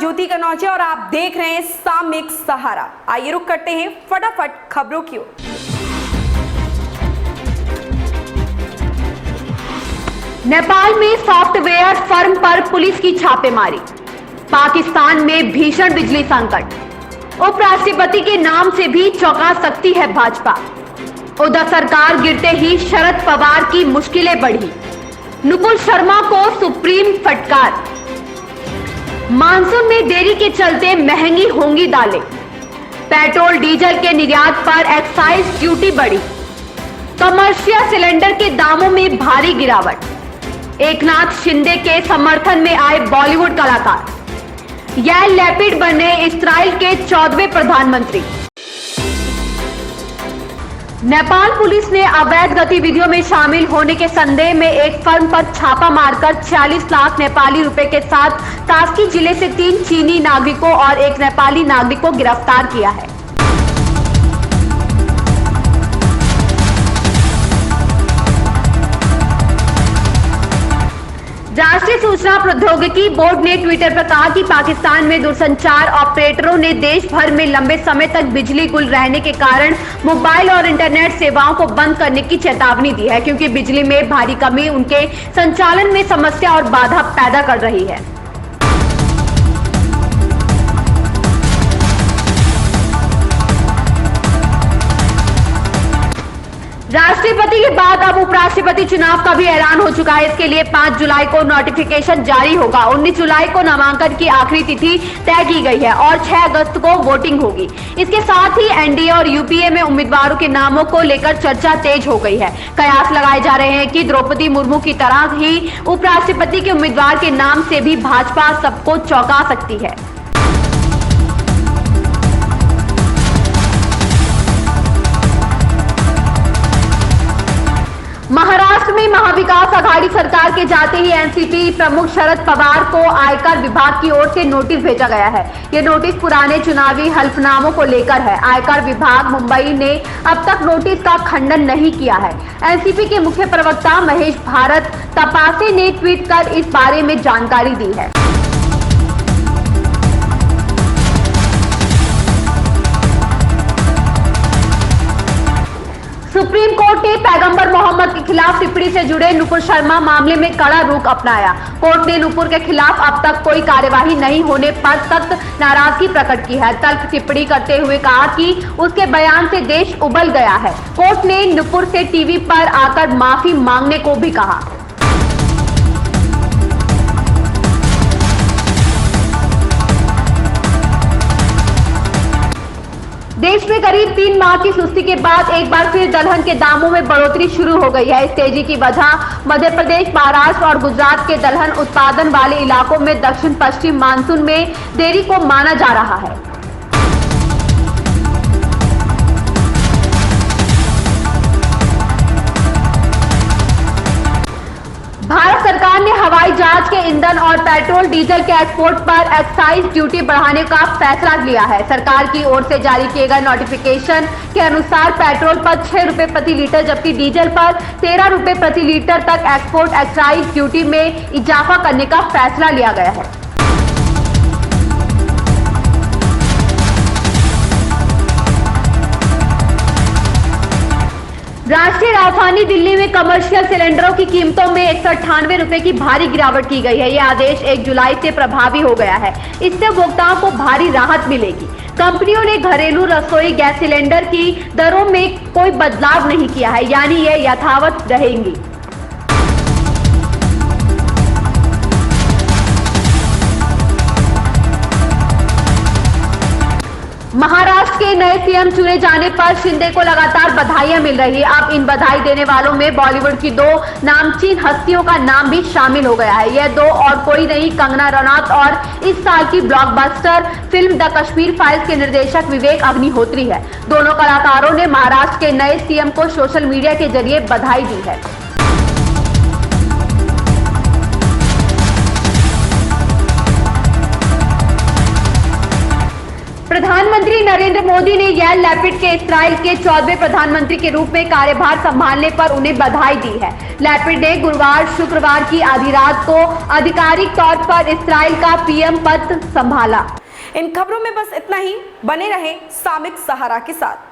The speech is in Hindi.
ज्योति कनौजिया और आप देख रहे हैं सामयिक सहारा। आइए रुक करते हैं फटाफट खबरों की ओर। नेपाल में सॉफ्टवेयर फर्म पर पुलिस की छापेमारी। पाकिस्तान में भीषण बिजली संकट। उपराष्ट्रपति के नाम से भी चौंका सकती है भाजपा। उद्धव सरकार गिरते ही शरद पवार की मुश्किलें बढ़ी। नुपुर शर्मा को सुप्रीम फटकार। मानसून में देरी के चलते महंगी होंगी दालें। पेट्रोल डीजल के निर्यात पर एक्साइज ड्यूटी बढ़ी। कमर्शियल सिलेंडर के दामों में भारी गिरावट। एकनाथ शिंदे के समर्थन में आए बॉलीवुड कलाकार। यार लैपिड बने इस्राइल के 14वें प्रधानमंत्री। नेपाल पुलिस ने अवैध गतिविधियों में शामिल होने के संदेह में एक फर्म पर छापा मारकर 46 लाख नेपाली रुपए के साथ कास्की जिले से 3 चीनी नागरिकों और एक नेपाली नागरिक को गिरफ्तार किया है। राष्ट्रीय सूचना प्रौद्योगिकी बोर्ड ने ट्विटर पर कहा कि पाकिस्तान में दूरसंचार ऑपरेटरों ने देश भर में लंबे समय तक बिजली गुल रहने के कारण मोबाइल और इंटरनेट सेवाओं को बंद करने की चेतावनी दी है, क्योंकि बिजली में भारी कमी उनके संचालन में समस्या और बाधा पैदा कर रही है। राष्ट्रपति के बाद अब उपराष्ट्रपति चुनाव का भी ऐलान हो चुका है। इसके लिए 5 जुलाई को नोटिफिकेशन जारी होगा। 19 जुलाई को नामांकन की आखिरी तिथि तय की गई है और 6 अगस्त को वोटिंग होगी। इसके साथ ही एनडीए और यूपीए में उम्मीदवारों के नामों को लेकर चर्चा तेज हो गई है। कयास लगाए जा रहे हैं कि द्रौपदी मुर्मू की तरह ही उपराष्ट्रपति के उम्मीदवार के नाम से भी भाजपा सबको चौंका सकती है। महाराष्ट्र में महाविकास आघाड़ी सरकार के जाते ही एनसीपी प्रमुख शरद पवार को आयकर विभाग की ओर से नोटिस भेजा गया है। ये नोटिस पुराने चुनावी हल्फनामों को लेकर है। आयकर विभाग मुंबई ने अब तक नोटिस का खंडन नहीं किया है। एनसीपी के मुख्य प्रवक्ता महेश भारत तपासे ने ट्वीट कर इस बारे में जानकारी दी है। सुप्रीम कोर्ट ने पैगंबर मोहम्मद के खिलाफ टिप्पणी से जुड़े नुपुर शर्मा मामले में कड़ा रुख अपनाया। कोर्ट ने नुपुर के खिलाफ अब तक कोई कार्यवाही नहीं होने पर सख्त नाराजगी प्रकट की है। तल्ख टिप्पणी करते हुए कहा कि उसके बयान से देश उबल गया है। कोर्ट ने नुपुर से टीवी पर आकर माफी मांगने को भी कहा। देश में करीब 3 माह की सुस्ती के बाद एक बार फिर दलहन के दामों में बढ़ोतरी शुरू हो गई है। इस तेजी की वजह मध्य प्रदेश, महाराष्ट्र और गुजरात के दलहन उत्पादन वाले इलाकों में दक्षिण पश्चिम मानसून में देरी को माना जा रहा है। भारत सरकार ने हवाई जहाज के ईंधन और पेट्रोल डीजल के एक्सपोर्ट पर एक्साइज ड्यूटी बढ़ाने का फैसला लिया है। सरकार की ओर से जारी किए गए नोटिफिकेशन के अनुसार पेट्रोल पर 6 रुपए प्रति लीटर जबकि डीजल पर 13 रुपए प्रति लीटर तक एक्सपोर्ट एक्साइज ड्यूटी में इजाफा करने का फैसला लिया गया है। राष्ट्रीय राजधानी दिल्ली में कमर्शियल सिलेंडरों की कीमतों में 198 रुपए की भारी गिरावट की गई है। यह आदेश 1 जुलाई से प्रभावी हो गया है। इससे उपभोक्ताओं को भारी राहत मिलेगी। कंपनियों ने घरेलू रसोई गैस सिलेंडर की दरों में कोई बदलाव नहीं किया है, यानी ये यथावत रहेंगी। महाराष्ट्र के नए सीएम चुने जाने पर शिंदे को लगातार बधाइयां मिल रही है। अब इन बधाई देने वालों में बॉलीवुड की 2 नामचीन हस्तियों का नाम भी शामिल हो गया है। यह 2 और कोई नहीं, कंगना रनौत और इस साल की blockbuster film the Kashmir files के निर्देशक विवेक अग्निहोत्री है। दोनों कलाकारों ने महाराष्ट्र के नए सीएम को सोशल मीडिया के जरिए बधाई दी है। प्रधानमंत्री नरेंद्र मोदी ने यार लैपिड के इस्राइल के 14वें प्रधानमंत्री के रूप में कार्यभार संभालने पर उन्हें बधाई दी है। लैपिड ने गुरुवार शुक्रवार की आधी रात को आधिकारिक तौर पर इस्राइल का पीएम पद संभाला। इन खबरों में बस इतना ही। बने रहें सामिक सहारा के साथ।